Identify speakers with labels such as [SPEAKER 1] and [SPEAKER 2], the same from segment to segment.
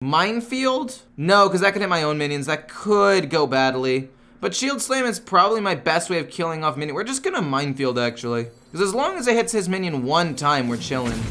[SPEAKER 1] Minefield? No, because that could hit my own minions. That could go badly. But Shield Slam is probably my best way of killing off minion. We're just gonna Minefield, actually. Because as long as it hits his minion one time, we're chilling.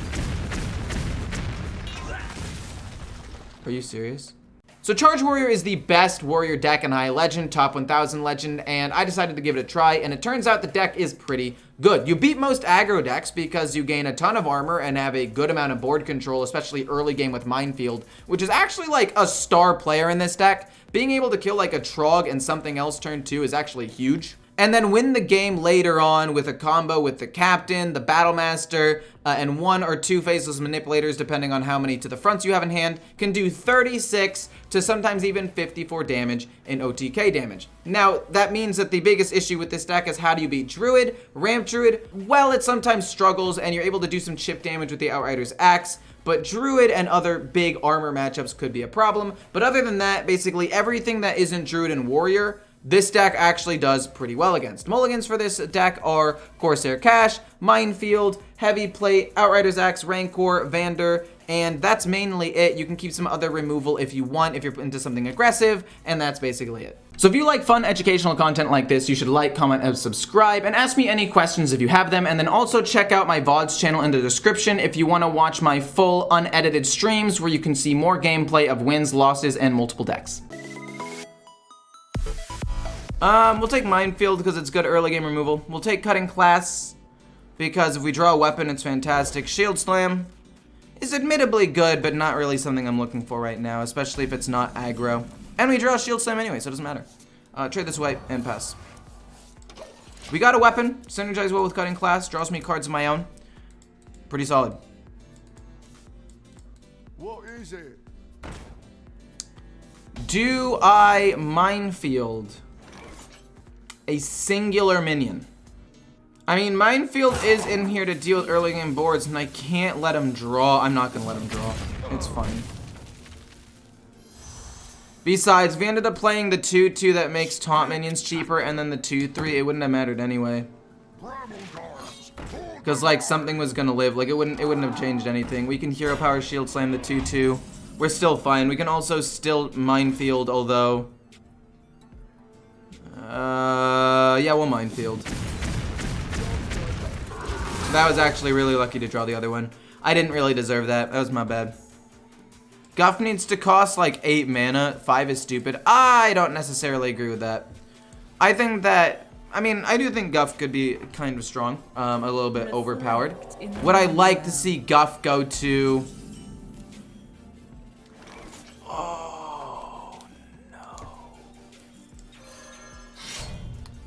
[SPEAKER 1] Are you serious? So Charge Warrior is the best warrior deck in High Legend, top 1000 Legend, and I decided to give it a try, and it turns out the deck is pretty good. You beat most aggro decks because you gain a ton of armor and have a good amount of board control, especially early game with Minefield, which is actually like a star player in this deck. Being able to kill like a Trog and something else turn 2 is actually huge. And then win the game later on with a combo with the Captain, the Battlemaster, and 1 or 2 Faceless Manipulators, depending on how many to the fronts you have in hand, can do 36 to sometimes even 54 damage in OTK damage. Now, that means that the biggest issue with this deck is how do you beat Druid? Ramp Druid? Well, it sometimes struggles, and you're able to do some chip damage with the Outrider's Axe, but Druid and other big armor matchups could be a problem. But other than that, basically everything that isn't Druid and Warrior, this deck actually does pretty well against. Mulligans for this deck are Corsair Cash, Minefield, Heavy Plate, Outrider's Axe, Rancor, Vander, and that's mainly it. You can keep some other removal if you want, if you're into something aggressive, and that's basically it. So if you like fun educational content like this, you should like, comment, and subscribe, and ask me any questions if you have them, and then also check out my VODs channel in the description if you want to watch my full unedited streams where you can see more gameplay of wins, losses, and multiple decks. We'll take Minefield because it's good early game removal. We'll take Cutting Class because if we draw a weapon, it's fantastic. Shield Slam is admittedly good, but not really something I'm looking for right now, especially if it's not aggro. And we draw Shield Slam anyway, so it doesn't matter. Trade this away and pass. We got a weapon, synergize well with Cutting Class, draws me cards of my own. Pretty solid.
[SPEAKER 2] What is it?
[SPEAKER 1] Do I Minefield a singular minion? I mean, Minefield is in here to deal with early game boards, and I can't let him draw. I'm not gonna let him draw. It's fine. Besides, if we ended up playing the 2/2 that makes taunt minions cheaper, and then the 2/3, it wouldn't have mattered anyway. Because like something was gonna live. Like it wouldn't have changed anything. We can Hero Power Shield Slam the 2/2. We're still fine. We can also still Minefield, although. Yeah, we'll Minefield. That was actually really lucky to draw the other one. I didn't really deserve that. That was my bad. Guff needs to cost like 8 mana. 5 is stupid. I don't necessarily agree with that. I think that, I mean, I do think Guff could be kind of strong. A little bit overpowered. Would I like to see Guff go to...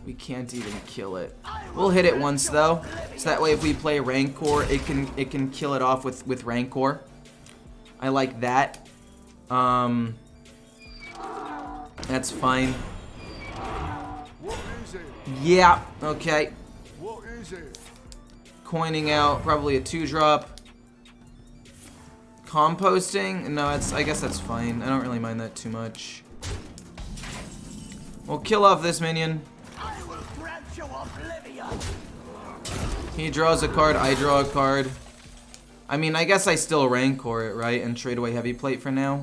[SPEAKER 1] We can't even kill it. We'll hit it once though, so that way if we play Rancor, it can kill it off with Rancor. I like that. That's fine. Yeah. Okay. Coining out probably a 2-drop. Composting? No, I guess that's fine. I don't really mind that too much. We'll kill off this minion. He draws a card, I draw a card. I mean, I guess I still Rancor it, right? And trade away Heavy Plate for now.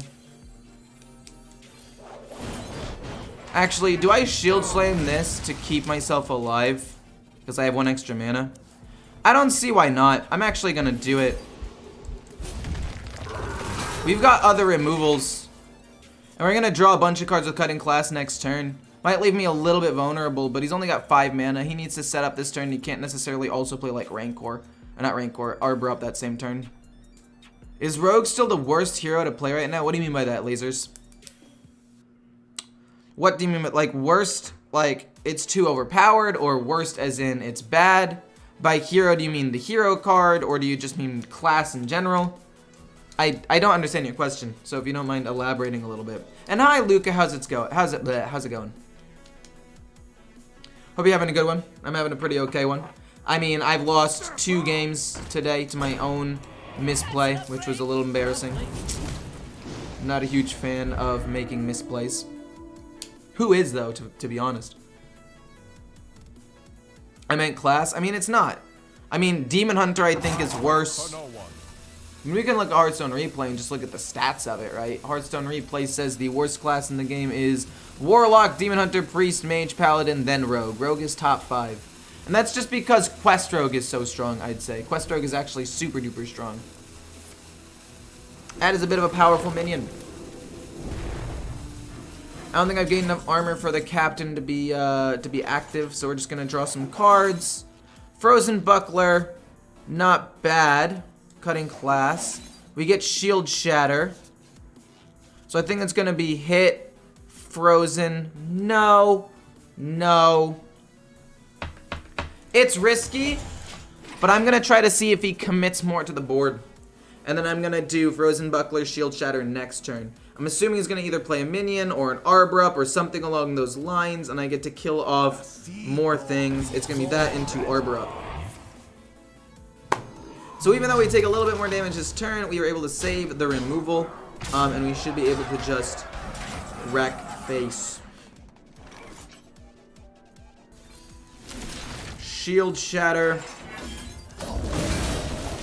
[SPEAKER 1] Actually, do I Shield Slam this to keep myself alive? Because I have 1 extra mana? I don't see why not. I'm actually gonna do it. We've got other removals. And we're gonna draw a bunch of cards with Cutting Class next turn. Might leave me a little bit vulnerable, but he's only got 5 mana. He needs to set up this turn. He can't necessarily also play like Rancor. Or not Rancor, Arbor up that same turn. Is Rogue still the worst hero to play right now? What do you mean by that, Lasers? What do you mean by, like, worst? Like, it's too overpowered, or worst as in it's bad? By hero, do you mean the hero card, or do you just mean class in general? I don't understand your question, so if you don't mind elaborating a little bit. And hi, Luca, how's it going? How's it going? Hope you're having a good one. I'm having a pretty okay one. I mean, I've lost 2 games today to my own misplay, which was a little embarrassing. I'm not a huge fan of making misplays. Who is, though, to be honest? I meant class. I mean, it's not. I mean, Demon Hunter, I think, is worse. We can look at Hearthstone Replay and just look at the stats of it, right? Hearthstone Replay says the worst class in the game is Warlock, Demon Hunter, Priest, Mage, Paladin, then Rogue. Rogue is top 5. And that's just because Quest Rogue is so strong, I'd say. Quest Rogue is actually super duper strong. That is a bit of a powerful minion. I don't think I've gained enough armor for the captain to be active, so we're just gonna draw some cards. Frozen Buckler, not bad. Cutting class. We get Shield Shatter. So I think it's gonna be hit, frozen. No. No. It's risky, but I'm gonna try to see if he commits more to the board. And then I'm gonna do Frozen Buckler, Shield Shatter next turn. I'm assuming he's gonna either play a minion or an Arbor up or something along those lines, and I get to kill off more things. It's gonna be that into Arbor up. So even though we take a little bit more damage this turn, we were able to save the removal, and we should be able to just wreck face. Shield Shatter.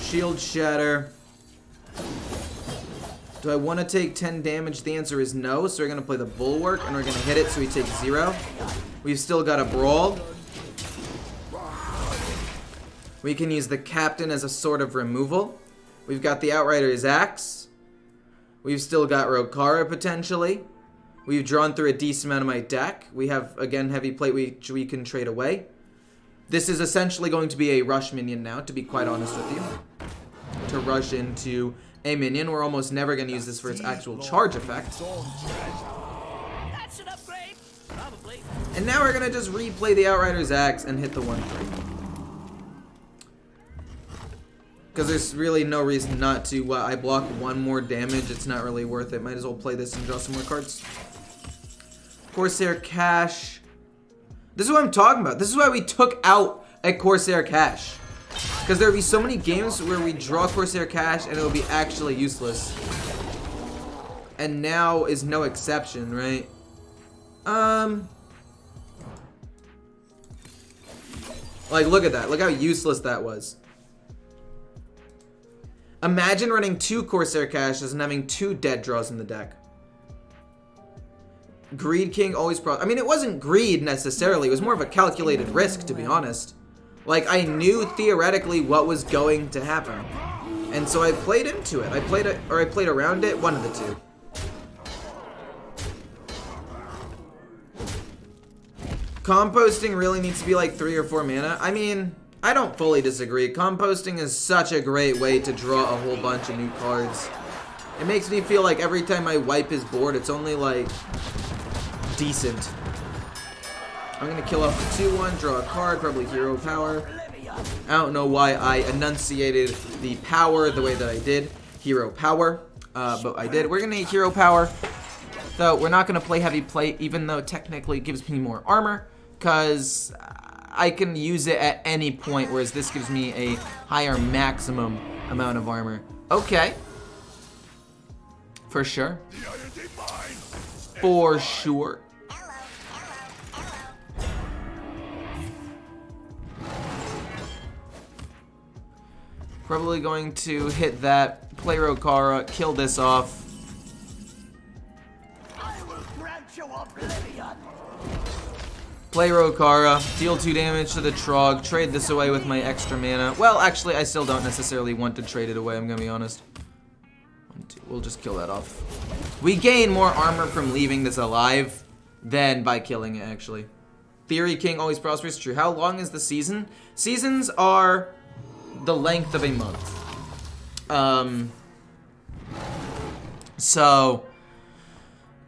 [SPEAKER 1] Shield Shatter. Do I want to take 10 damage? The answer is no, so we're going to play the Bulwark, and we're going to hit it so we take 0. We've still got a Brawl. We can use the Captain as a sort of removal. We've got the Outrider's Axe. We've still got Rokara potentially. We've drawn through a decent amount of my deck. We have, again, Heavy Plate which we can trade away. This is essentially going to be a rush minion now, to be quite honest with you. To rush into a minion. We're almost never going to use this for its actual charge effect.
[SPEAKER 2] That's an upgrade, probably.
[SPEAKER 1] And now we're going to just replay the Outrider's Axe and hit the 1/3. Because there's really no reason not to. I block 1 more damage. It's not really worth it. Might as well play this and draw some more cards. Corsair Cache. This is what I'm talking about. This is why we took out a Corsair Cache. Because there would be so many games where we draw Corsair Cache and it would be actually useless. And now is no exception, right? Like, look at that. Look how useless that was. Imagine running 2 Corsair Caches and having 2 dead draws in the deck. Greed King always I mean, it wasn't greed necessarily. It was more of a calculated risk, to be honest. Like, I knew theoretically what was going to happen. And so I played into it. I played around it. One of the two. Composting really needs to be like 3 or 4 mana. I mean, I don't fully disagree. Composting is such a great way to draw a whole bunch of new cards. It makes me feel like every time I wipe his board, it's only like decent. I'm gonna kill off the 2/1, draw a card, probably Hero Power. I don't know why I enunciated the power the way that I did. Hero Power, but I did. We're gonna need Hero Power, though we're not gonna play Heavy Plate, even though technically it gives me more armor, because I can use it at any point, whereas this gives me a higher maximum amount of armor. Okay. For sure. For sure. Probably going to hit that, play Rokara, kill this off.
[SPEAKER 2] I will grant you oblivion.
[SPEAKER 1] Play Rokara, deal 2 damage to the Trog, trade this away with my extra mana. Well, actually, I still don't necessarily want to trade it away, I'm gonna be honest. We'll just kill that off. We gain more armor from leaving this alive than by killing it, actually. Theory King always prospers. True. How long is the season? Seasons are the length of a month. So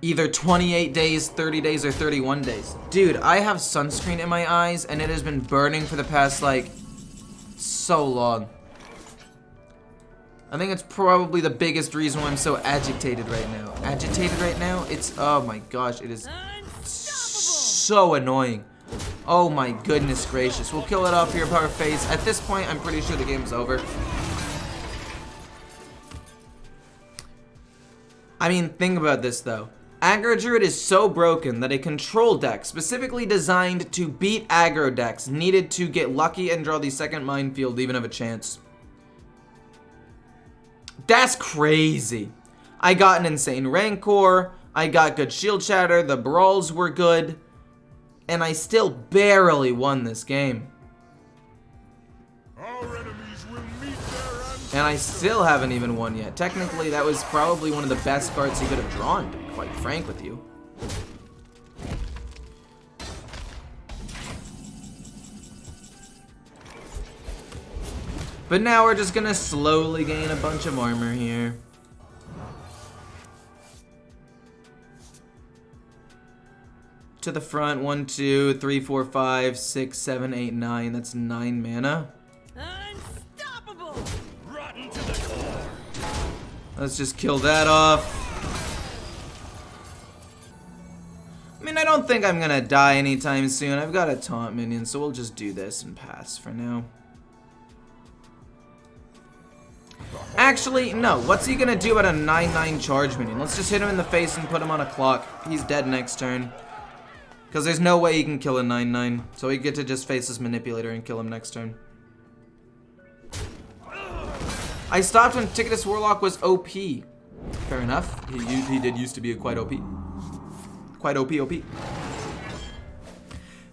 [SPEAKER 1] either 28 days, 30 days, or 31 days. Dude, I have sunscreen in my eyes, and it has been burning for the past, like, so long. I think it's probably the biggest reason why I'm so agitated right now. Agitated right now? It's, oh my gosh, it is so annoying. Oh my goodness gracious. We'll kill it off here, Power Face. At this point, I'm pretty sure the game's over. I mean, think about this though. Aggro Druid is so broken that a control deck specifically designed to beat aggro decks needed to get lucky and draw the second minefield to even have a chance. That's crazy. I got an insane Rancor. I got good shield shatter. The brawls were good. And I still barely won this game.
[SPEAKER 3] Our enemies will meet their end.
[SPEAKER 1] And I still haven't even won yet. Technically, that was probably one of the best cards he could have drawn, to be quite frank with you. But now we're just gonna slowly gain a bunch of armor here. To the front, 1, 2, 3, 4, 5, 6, 7, 8, 9. That's 9 mana.
[SPEAKER 2] Unstoppable!
[SPEAKER 3] Rotten to the core.
[SPEAKER 1] Let's just kill that off. I mean, I don't think I'm gonna die anytime soon. I've got a taunt minion, so we'll just do this and pass for now. Actually, no. What's he gonna do about a 9/9 charge minion? Let's just hit him in the face and put him on a clock. He's dead next turn. Because there's no way he can kill a 9/9. So we get to just face this manipulator and kill him next turn. I stopped when Ticketus Warlock was OP. Fair enough. He did used to be quite OP. Quite OP.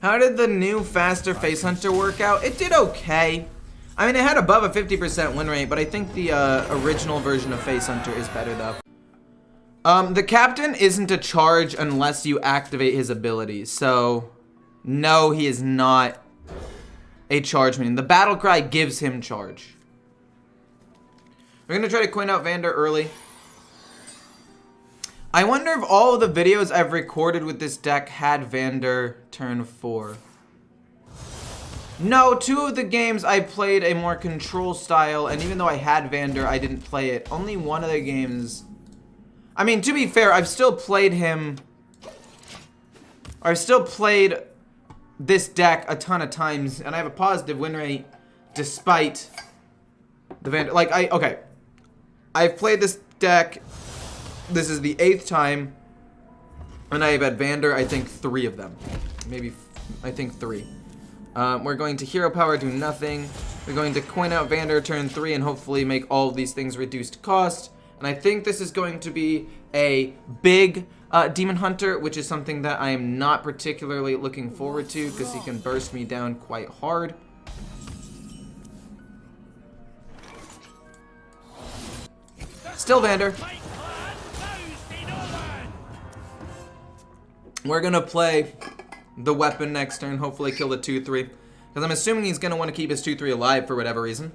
[SPEAKER 1] How did the new faster Face Hunter work out? It did okay. I mean, it had above a 50% win rate, but I think the original version of Face Hunter is better though. The captain isn't a charge unless you activate his abilities. So, no, he is not a charge minion. The battle cry gives him charge. We're gonna try to coin out Vander early. I wonder if all of the videos I've recorded with this deck had Vander turn 4. No, 2 of the games I played a more control style, and even though I had Vander, I didn't play it. Only one of the games... I mean, to be fair, I've still played him... I've still played this deck a ton of times, and I have a positive win rate despite the Vander... Like, okay. I've played this deck... This is the 8th time, and I have had Vander, I think, 3 of them. Maybe, I think 3. We're going to Hero Power, do nothing. We're going to coin out Vander turn 3 and hopefully make all of these things reduced cost. And I think this is going to be a big Demon Hunter, which is something that I am not particularly looking forward to because he can burst me down quite hard. Still Vander. We're gonna play the weapon next turn, hopefully kill the 2-3. Because I'm assuming he's gonna want to keep his 2-3 alive for whatever reason.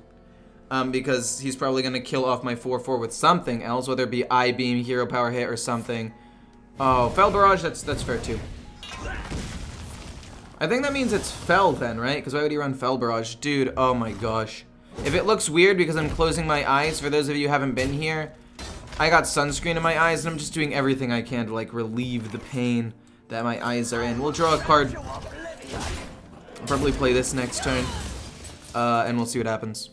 [SPEAKER 1] Because he's probably gonna kill off my 4-4 with something else, whether it be I-Beam, Hero Power hit, or something. Oh, Fell Barrage, that's fair too. I think that means it's Fell then, right? Because why would he run Fell Barrage? Dude, oh my gosh. If it looks weird because I'm closing my eyes, for those of you who haven't been here, I got sunscreen in my eyes and I'm just doing everything I can to like relieve the pain that my eyes are in. We'll draw a card. I'll probably play this next turn. And we'll see what happens.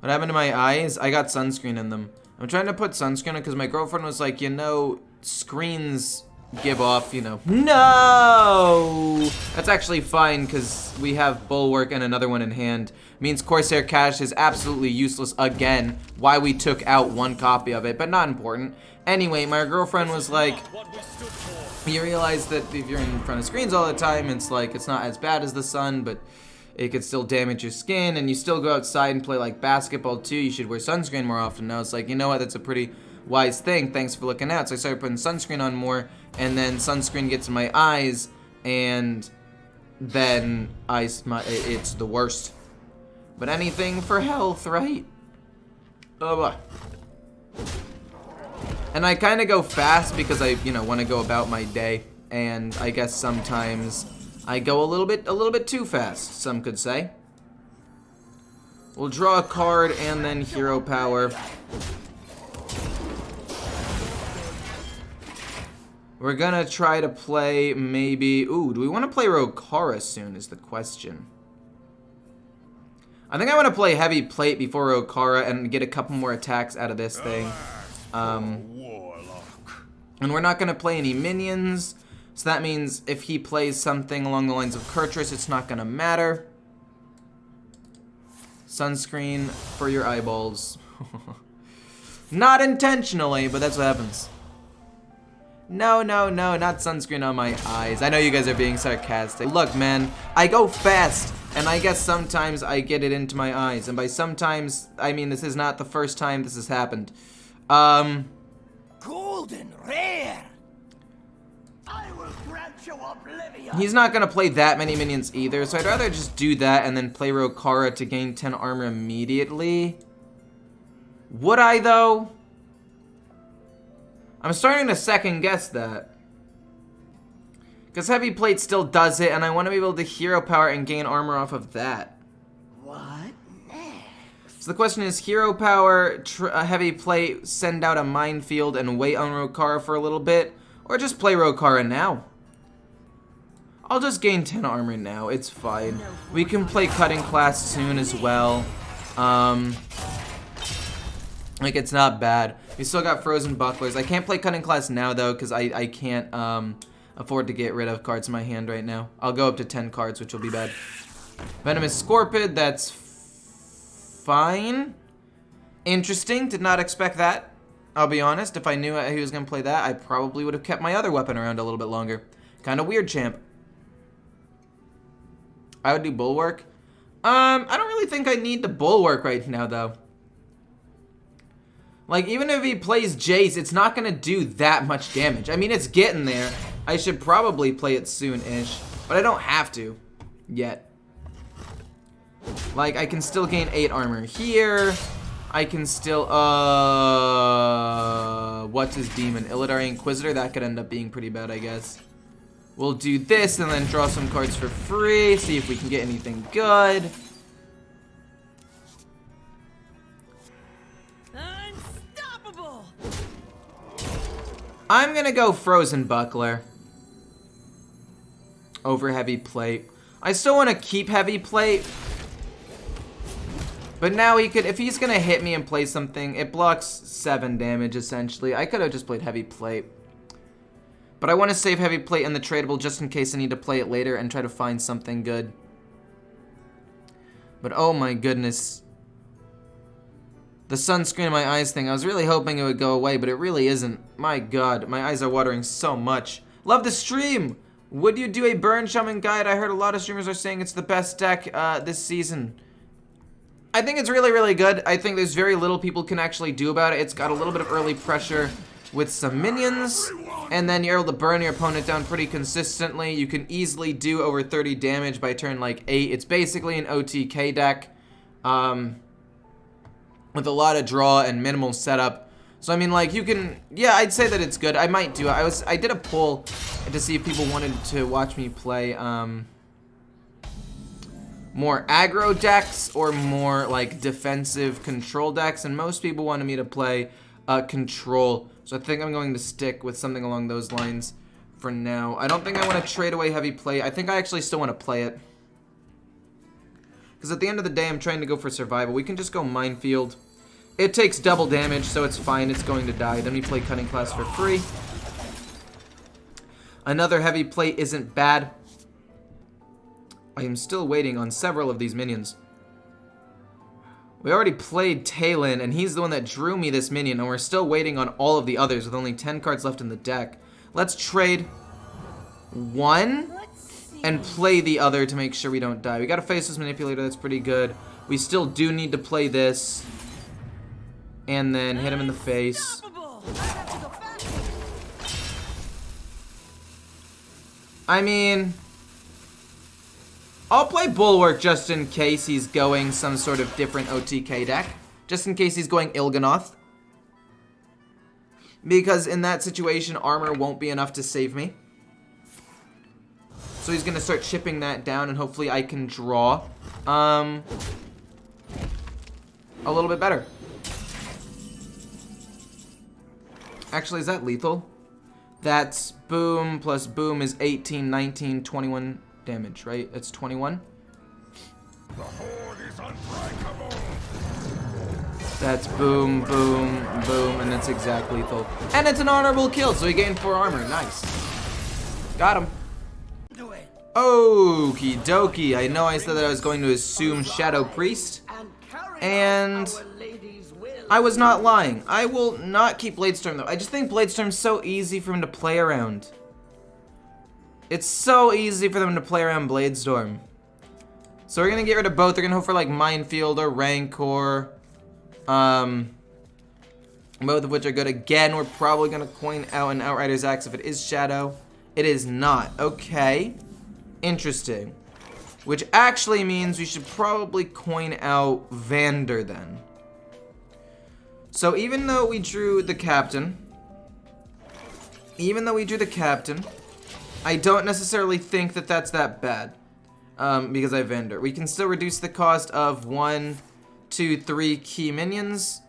[SPEAKER 1] What happened to my eyes? I got sunscreen in them. I'm trying to put sunscreen on because my girlfriend was like, you know, screens give off, you know. No! That's actually fine because we have Bulwark and another one in hand. Means Corsair Cash is absolutely useless again. Why we took out 1 copy of it, but not important. Anyway, my girlfriend was like, you realize that if you're in front of screens all the time, it's like, it's not as bad as the sun, but it could still damage your skin, and you still go outside and play like basketball too. You should wear sunscreen more often. Now it's like, you know what, that's a pretty wise thing. Thanks for looking out. So I started putting sunscreen on more, and then sunscreen gets in my eyes, and then it's the worst. But anything for health, right? Oh, and I kind of go fast because I, you know, want to go about my day, and I guess sometimes I go a little bit too fast, some could say. We'll draw a card and then Hero Power. We're gonna try to play maybe, ooh, do we want to play Rokara soon is the question. I think I want to play Heavy Plate before Rokara and get a couple more attacks out of this thing. And we're not going to play any minions, so that means if he plays something along the lines of Kurtrus, it's not going to matter. Sunscreen for your eyeballs. Not intentionally, but that's what happens. No, no, no, not sunscreen on my eyes. I know you guys are being sarcastic. Look, man, I go fast, and I guess sometimes I get it into my eyes. And by sometimes, I mean this is not the first time this has happened.
[SPEAKER 2] Golden rare. I will grant you oblivion.
[SPEAKER 1] He's not gonna play that many minions either, so I'd rather just do that and then play Rokara to gain 10 armor immediately. Would I, though? I'm starting to second guess that. Because Heavy Plate still does it, and I want to be able to Hero Power and gain armor off of that.
[SPEAKER 2] What next?
[SPEAKER 1] So the question is, Hero Power, Heavy Plate, send out a Minefield and wait on Rokara for a little bit, or just play Rokara now. I'll just gain 10 armor now, it's fine. We can play Cutting Class soon as well. Like, it's not bad. We still got Frozen Bucklers. I can't play Cutting Class now, though, because I can't afford to get rid of cards in my hand right now. I'll go up to 10 cards, which will be bad. Venomous Scorpid, that's fine. Interesting, did not expect that. I'll be honest, if I knew he was going to play that, I probably would have kept my other weapon around a little bit longer. Kind of weird, champ. I would do Bulwark. I don't really think I need the Bulwark right now, though. Like, even if he plays Jace, it's not going to do that much damage. I mean, it's getting there. I should probably play it soon-ish, but I don't have to yet. Like, I can still gain 8 armor here. I can still, what's his demon? Illidari Inquisitor? That could end up being pretty bad, I guess. We'll do this and then draw some cards for free, see if we can get anything good. I'm gonna go Frozen Buckler over Heavy Plate. I still want to keep Heavy Plate, but now he could, if he's gonna hit me and play something, it blocks 7 damage essentially. I could have just played Heavy Plate, but I want to save Heavy Plate in the tradable just in case I need to play it later and try to find something good. But oh my goodness. The sunscreen in my eyes thing, I was really hoping it would go away, but it really isn't. My god, my eyes are watering so much. Love the stream! Would you do a Burn Shaman guide? I heard a lot of streamers are saying it's the best deck this season. I think it's really, really good. I think there's very little people can actually do about it. It's got a little bit of early pressure with some minions, and then you're able to burn your opponent down pretty consistently. You can easily do over 30 damage by turn like 8. It's basically an OTK deck. With a lot of draw and minimal setup. So I mean, like, you can, yeah, I'd say that it's good. I might do it. I did a poll to see if people wanted to watch me play more aggro decks or more like defensive control decks, and most people wanted me to play control. So I think I'm going to stick with something along those lines for now. I don't think I want to trade away Heavy Plate. I think I actually still want to play it. Because at the end of the day, I'm trying to go for survival. We can just go Minefield. It takes double damage, so it's fine. It's going to die. Then we play Cutting Class for free. Another Heavy Plate isn't bad. I am still waiting on several of these minions. We already played Talon, and he's the one that drew me this minion, and we're still waiting on all of the others with only 10 cards left in the deck. Let's trade one and play the other to make sure we don't die. We got a Faceless Manipulator, that's pretty good. We still do need to play this. And then hit him in the face. I mean, I'll play Bulwark just in case he's going some sort of different OTK deck. Just in case he's going Il'gynoth. Because in that situation, armor won't be enough to save me. So he's going to start chipping that down, and hopefully I can draw a little bit better. Actually, is that lethal? That's boom plus boom is 18, 19, 21 damage, right? It's 21.
[SPEAKER 3] The horde is unbreakable.
[SPEAKER 1] That's boom, boom, boom, and that's exact lethal. And it's an honorable kill, so he gained 4 armor. Nice. Got him.
[SPEAKER 2] Do it.
[SPEAKER 1] Okie dokie. I know I said that I was going to assume Shadow Priest.
[SPEAKER 2] And carry
[SPEAKER 1] And
[SPEAKER 2] out our lady's will.
[SPEAKER 1] I was not lying. I will not keep Bladestorm, though. I just think Bladestorm's so easy for him to play around. It's so easy for them to play around Bladestorm. So we're going to get rid of both. They're going to hope for, like, Minefield or Rancor. Both of which are good. Again, we're probably going to coin out an Outrider's Axe if it is Shadow. It is not. Okay. Interesting. Which actually means we should probably coin out Vander then. So even though we drew the captain, I don't necessarily think that that's that bad. Because I have Vander. We can still reduce the cost of 1, 2, 3 key minions.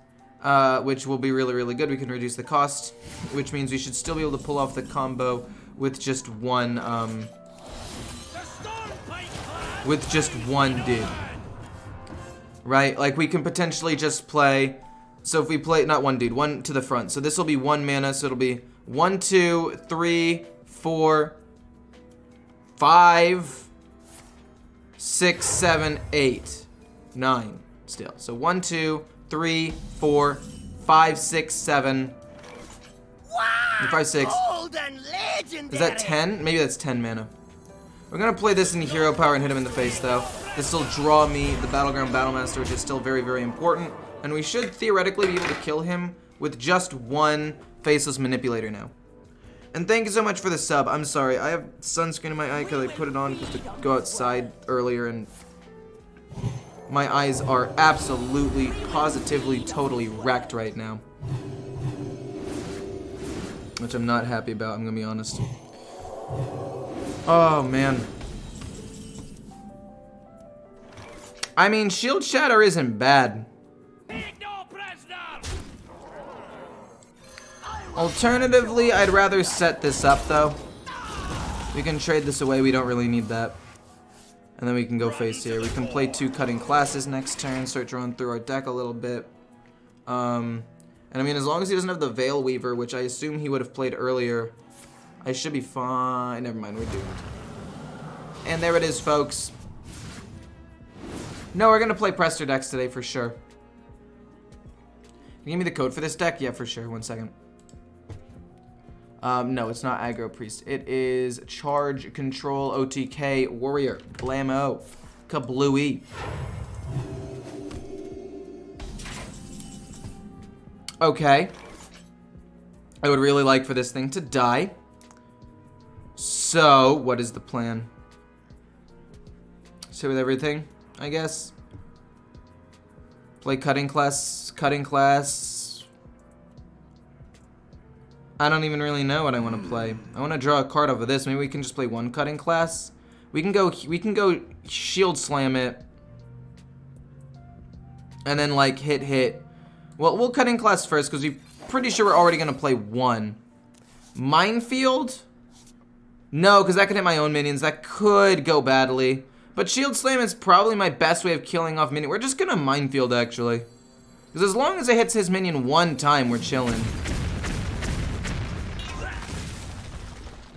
[SPEAKER 1] Which will be really, really good. We can reduce the cost, which means we should still be able to pull off the combo with just one, dude. Right? Like, we can potentially just play, so if we play, not one dude, one to the front. So this will be 1 mana, so it'll be 1, 2, 3, 4, 5, 6, 7, 8, 9 still. So 1, 2, 3, 4, 5, 6, 7.
[SPEAKER 2] Wow!
[SPEAKER 1] 5, 6.
[SPEAKER 2] Old and legendary.
[SPEAKER 1] Is that 10? Maybe that's 10 mana. We're gonna play this in hero power and hit him in the face, though. This will draw me the Battleground Battlemaster, which is still very, very important. And we should theoretically be able to kill him with just one Faceless Manipulator now. And thank you so much for the sub. I'm sorry, I have sunscreen in my eye because I put it on because to go outside earlier and my eyes are absolutely, positively, totally wrecked right now. Which I'm not happy about, I'm gonna be honest. Oh, man. I mean, Shield Shatter isn't bad. Alternatively, I'd rather set this up, though. We can trade this away, we don't really need that. And then we can go face here. We can play 2 cutting classes next turn, start drawing through our deck a little bit. And I mean, as long as he doesn't have the Veil Weaver, which I assume he would have played earlier, I should be fine. Never mind, we're doomed. And there it is, folks. No, we're gonna play Prester decks today for sure. Can you give me the code for this deck? Yeah, for sure. 1 second. No, it's not Aggro Priest. It is Charge Control OTK Warrior. Blammo. Kablooey. Okay. I would really like for this thing to die. So, what is the plan? Stay with everything, I guess. Play cutting class. I don't even really know what I want to play. I want to draw a card off of this. Maybe we can just play 1 cutting class. We can go shield slam it. And then like hit. Well, we'll cutting class first because we're pretty sure we're already going to play 1. Minefield? No, because that could hit my own minions. That could go badly. But shield slam is probably my best way of killing off minion. We're just going to Minefield actually. Because as long as it hits his minion 1 time, we're chilling.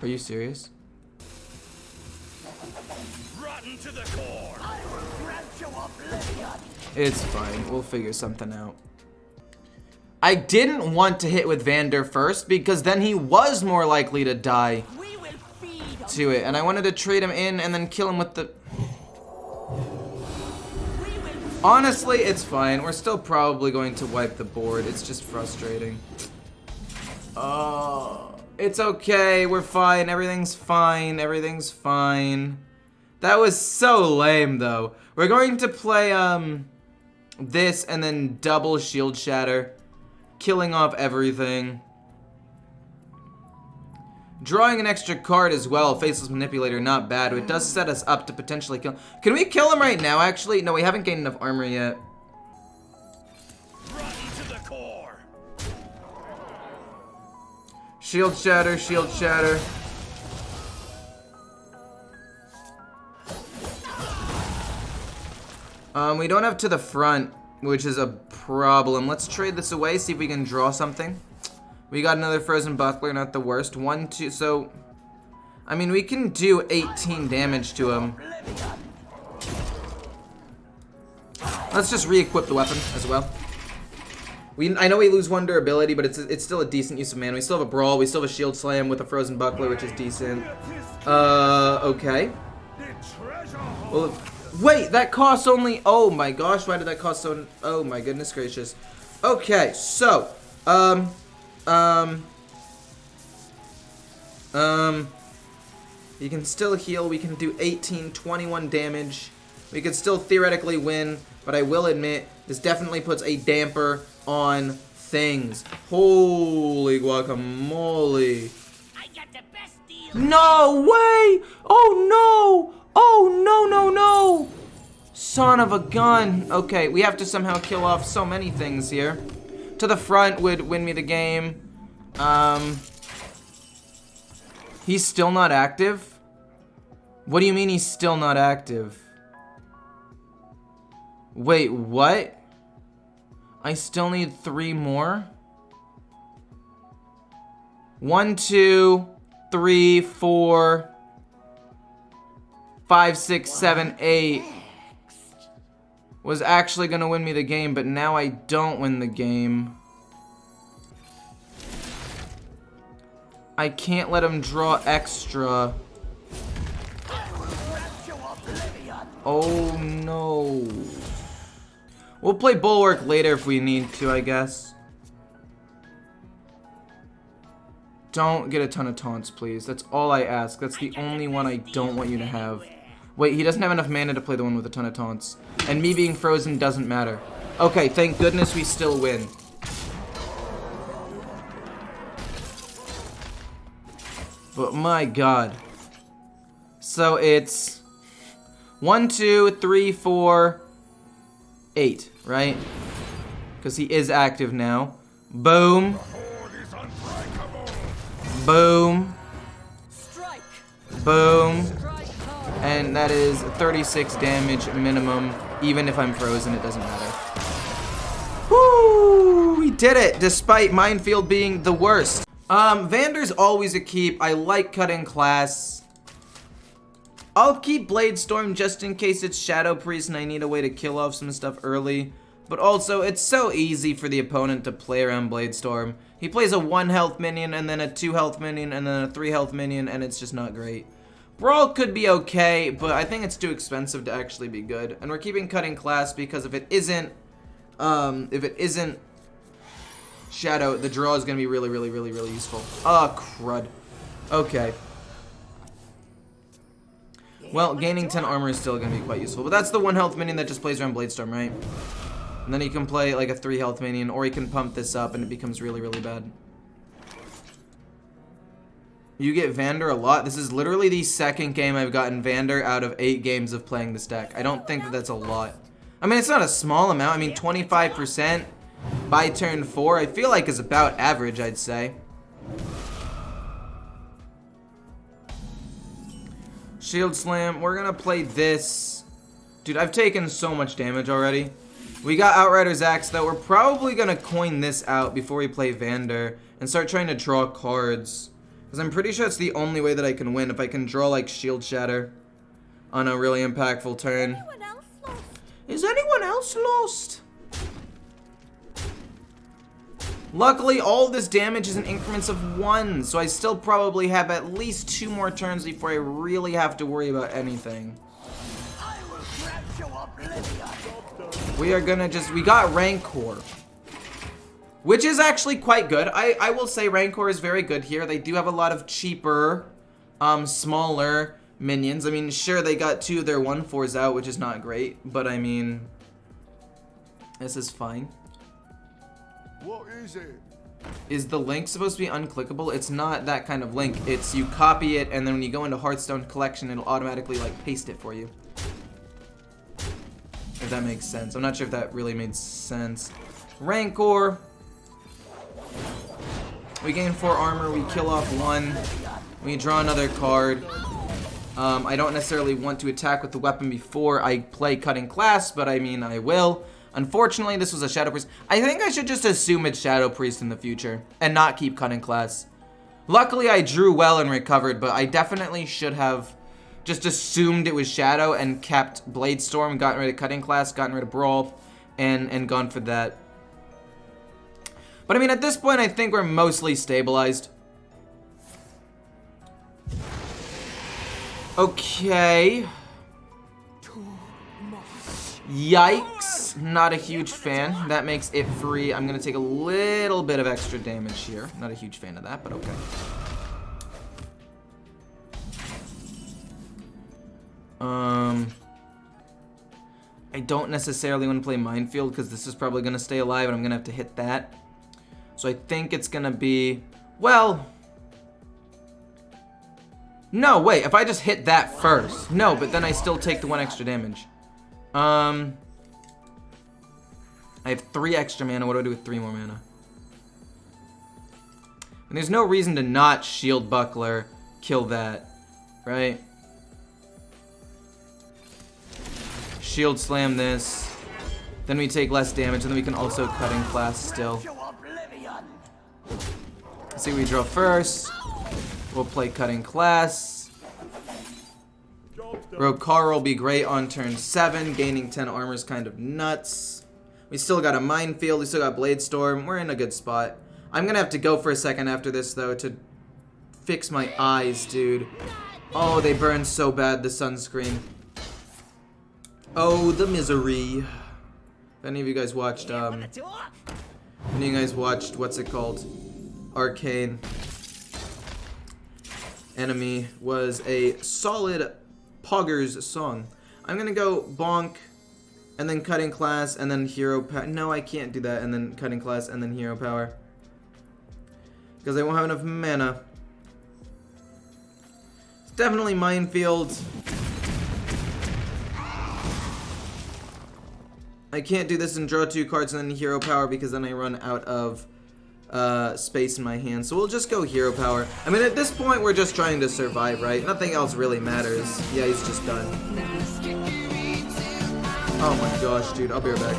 [SPEAKER 1] Are you serious?
[SPEAKER 3] Rotten to the core.
[SPEAKER 2] I will grant you oblivion.
[SPEAKER 1] It's fine. We'll figure something out. I didn't want to hit with Vander first because then he was more likely to die
[SPEAKER 2] We will feed
[SPEAKER 1] to it. And I wanted to trade him in and then kill him with the... Honestly, it's fine. We're still probably going to wipe the board. It's just frustrating. Oh... It's okay, we're fine, everything's fine. That was so lame, though. We're going to play, this and then double Shield Shatter. Killing off everything. Drawing an extra card as well, Faceless Manipulator, not bad. It does set us up to potentially kill... Can we kill him right now, actually? No, we haven't gained enough armor yet. Shield Shatter. We don't have to the front, which is a problem. Let's trade this away, see if we can draw something. We got another Frozen Buckler, not the worst. 1, 2, so... I mean, we can do 18 damage to him. Let's just re-equip the weapon as well. I know we lose 1 durability, but it's still a decent use of mana. We still have a Brawl. We still have a Shield Slam with a Frozen Buckler, which is decent. Okay. Well, wait, that costs only... Oh my gosh, why did that cost so... Oh my goodness gracious. Okay, so... You can still heal. We can do 18, 21 damage. We could still theoretically win, but I will admit, this definitely puts a damper on things. Holy guacamole.
[SPEAKER 2] I got the best deal.
[SPEAKER 1] No way! Oh no! Oh no, no, no! Son of a gun. Okay, we have to somehow kill off so many things here. To the front would win me the game. He's still not active? What do you mean he's still not active? Wait, what? I still need 3 more? 1, 2, 3, 4, 5, 6, 7, 8. Was actually gonna win me the game, but now I don't win the game. I can't let him draw extra. Oh no. We'll play Bulwark later if we need to, I guess. Don't get a ton of taunts, please. That's all I ask. That's the only one I don't want you to have. Wait, he doesn't have enough mana to play the one with a ton of taunts. And me being frozen doesn't matter. Okay, thank goodness we still win. But my god. So it's 1, 2, 3, 4, 8, right? Because he is active now. Boom. Boom. Boom. And that is 36 damage minimum. Even if I'm frozen, it doesn't matter. Woo! We did it, despite Minefield being the worst. Vander's always a keep. I like cutting class. I'll keep Bladestorm just in case it's Shadow Priest and I need a way to kill off some stuff early. But also, it's so easy for the opponent to play around Bladestorm. He plays a 1 health minion, and then a 2 health minion, and then a 3 health minion, and it's just not great. Brawl could be okay, but I think it's too expensive to actually be good. And we're keeping cutting class because if it isn't Shadow, the draw is gonna be really, really, really, really useful. Oh, crud. Okay. Well, gaining 10 armor is still gonna be quite useful, but that's the 1 health minion that just plays around Bladestorm, right? And then he can play like a 3 health minion, or he can pump this up and it becomes really, really bad. You get Vander a lot. This is literally the 2nd game I've gotten Vander out of 8 games of playing this deck. I don't think that that's a lot. I mean, it's not a small amount. I mean, 25% by turn 4, I feel like is about average, I'd say. Shield Slam. We're gonna play this. Dude, I've taken so much damage already. We got Outrider's Axe, though. We're probably gonna coin this out before we play Vander and start trying to draw cards. Because I'm pretty sure it's the only way that I can win, if I can draw, like, Shield Shatter on a really impactful turn. Is anyone else lost? Luckily, all this damage is in increments of 1, so I still probably have at least 2 more turns before I really have to worry about anything. We are gonna we got Rancor, which is actually quite good. I will say Rancor is very good here. They do have a lot of cheaper, smaller minions. I mean, sure, they got 2 of their 1/4s out, which is not great, but I mean, this is fine.
[SPEAKER 3] What is it?
[SPEAKER 1] Is the link supposed to be unclickable? It's not that kind of link. It's you copy it, and then when you go into Hearthstone Collection, it'll automatically, like, paste it for you. If that makes sense. I'm not sure if that really made sense. Rancor. We gain 4 armor. We kill off 1. We draw another card. I don't necessarily want to attack with the weapon before I play Cutting Class, but I mean, I will. Unfortunately, this was a Shadow Priest. I think I should just assume it's Shadow Priest in the future and not keep Cutting Class. Luckily, I drew well and recovered, but I definitely should have just assumed it was Shadow and kept Bladestorm, gotten rid of Cutting Class, gotten rid of Brawl, and gone for that. But I mean, at this point, I think we're mostly stabilized. Okay. Yikes. Not a huge fan. That makes it free. I'm going to take a little bit of extra damage here. Not a huge fan of that, but okay. I don't necessarily want to play Minefield because this is probably going to stay alive and I'm going to have to hit that. So I think it's going to be, well, no, wait, if I just hit that first. No, but then I still take the 1 extra damage. I have 3 extra mana. What do I do with 3 more mana? And there's no reason to not Shield Buckler, kill that, right? Shield Slam this. Then we take less damage, and then we can also Cutting Class still. Let's see what we draw first. We'll play Cutting Class. Rokar will be great on turn 7. Gaining 10 armor is kind of nuts. We still got a Minefield. We still got Blade Storm. We're in a good spot. I'm going to have to go for a second after this, though, to fix my eyes, dude. Oh, they burn so bad, the sunscreen. Oh, the misery. If any of you guys watched, what's it called? Arcane. Enemy was a solid Poggers song. I'm gonna go Bonk, and then Cutting Class, and then Hero Power. No, I can't do that, and then Cutting Class, and then Hero Power. Because I won't have enough mana. It's definitely Minefield. I can't do this and draw 2 cards and then Hero Power because then I run out of space in my hand. So we'll just go Hero Power. I mean, at this point, we're just trying to survive, right? Nothing else really matters. Yeah, he's just done. Oh my gosh, dude. I'll be right back.